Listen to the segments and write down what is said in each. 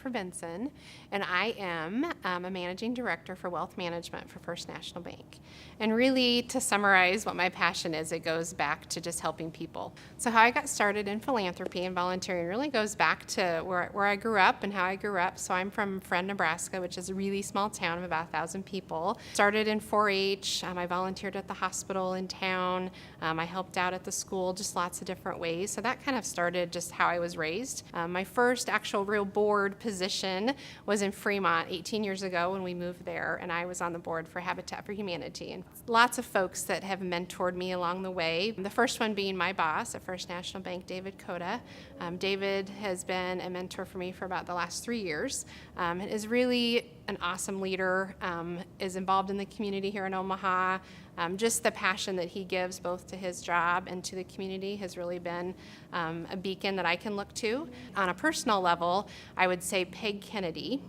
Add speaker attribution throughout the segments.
Speaker 1: for Benson, and I am a managing director for wealth management for First National Bank. And really, to summarize what my passion is, it goes back to just helping people. So how I got started in philanthropy and volunteering really goes back to where I grew up and how I grew up. So I'm from Friend, Nebraska, which is a really small town of about 1,000 people. Started in 4-H. I volunteered at the hospital in town. I helped out at the school, just lots of different ways. So that kind of started just how I was raised. My first actual real board position was in Fremont 18 years ago when we moved there, and I was on the board for Habitat for Humanity. And lots of folks that have mentored me along the way. The first one being my boss at First National Bank, David Coda. David has been a mentor for me for about the last 3 years. Is really an awesome leader, is involved in the community here in Omaha. Just the passion that he gives both to his job and to the community has really been a beacon that I can look to. On a personal level, I would say Peg Kennedy,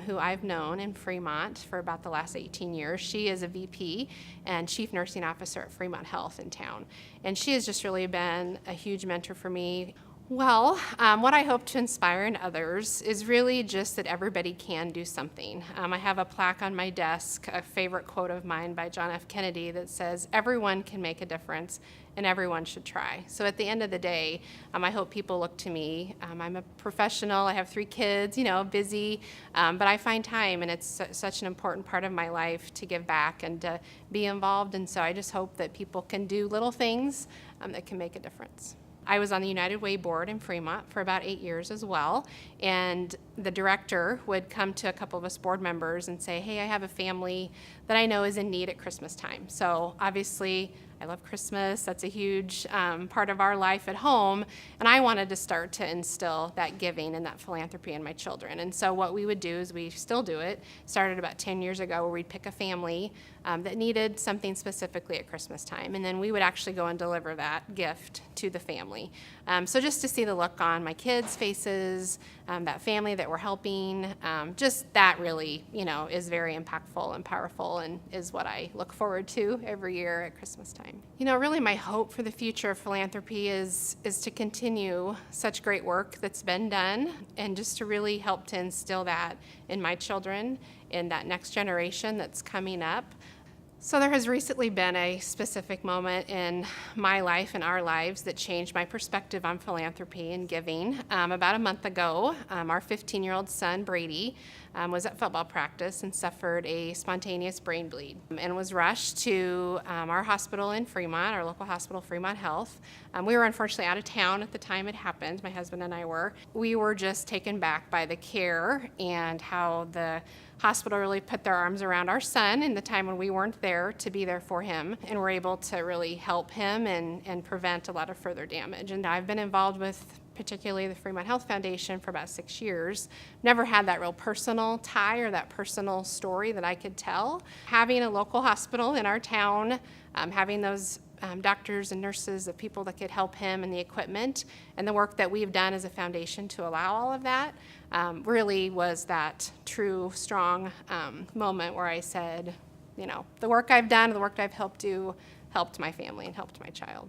Speaker 1: who I've known in Fremont for about the last 18 years. She is a VP and Chief Nursing Officer at Fremont Health in town. And she has just really been a huge mentor for me. Well, what I hope to inspire in others is really just that everybody can do something. I have a plaque on my desk, a favorite quote of mine by John F. Kennedy that says, "Everyone can make a difference and everyone should try." So at the end of the day, I hope people look to me. I'm a professional, I have 3 kids, busy, but I find time, and it's such an important part of my life to give back and to be involved, and so I just hope that people can do little things that can make a difference. I was on the United Way board in Fremont for about 8 years as well, and the director would come to a couple of us board members and say, "Hey, I have a family that I know is in need at Christmas time." So obviously, I love Christmas. That's a huge part of our life at home, and I wanted to start to instill that giving and that philanthropy in my children. And so what we would do is, we still do it, started about 10 years ago, where we'd pick a family that needed something specifically at Christmas time, and then we would actually go and deliver that gift to the family. So just to see the look on my kids' faces, that family that we're helping, just that really, is very impactful and powerful, and is what I look forward to every year at Christmas time. Really my hope for the future of philanthropy is to continue such great work that's been done, and just to really help to instill that in my children, in that next generation that's coming up. So there has recently been a specific moment in my life and our lives that changed my perspective on philanthropy and giving. About a month ago, our 15-year-old son, Brady, was at football practice and suffered a spontaneous brain bleed and was rushed to our hospital in Fremont, our local hospital, Fremont Health. We were unfortunately out of town at the time it happened, my husband and I were. We were just taken back by the care and how the hospital really put their arms around our son in the time when we weren't there to be there for him, and were able to really help him and prevent a lot of further damage. And I've been involved with particularly the Fremont Health Foundation for about 6 years. Never had that real personal tie or that personal story that I could tell. Having a local hospital in our town, having those doctors and nurses, the people that could help him, and the equipment, and the work that we've done as a foundation to allow all of that, really was that true, strong moment where I said, the work I've done, the work I've helped do, helped my family and helped my child.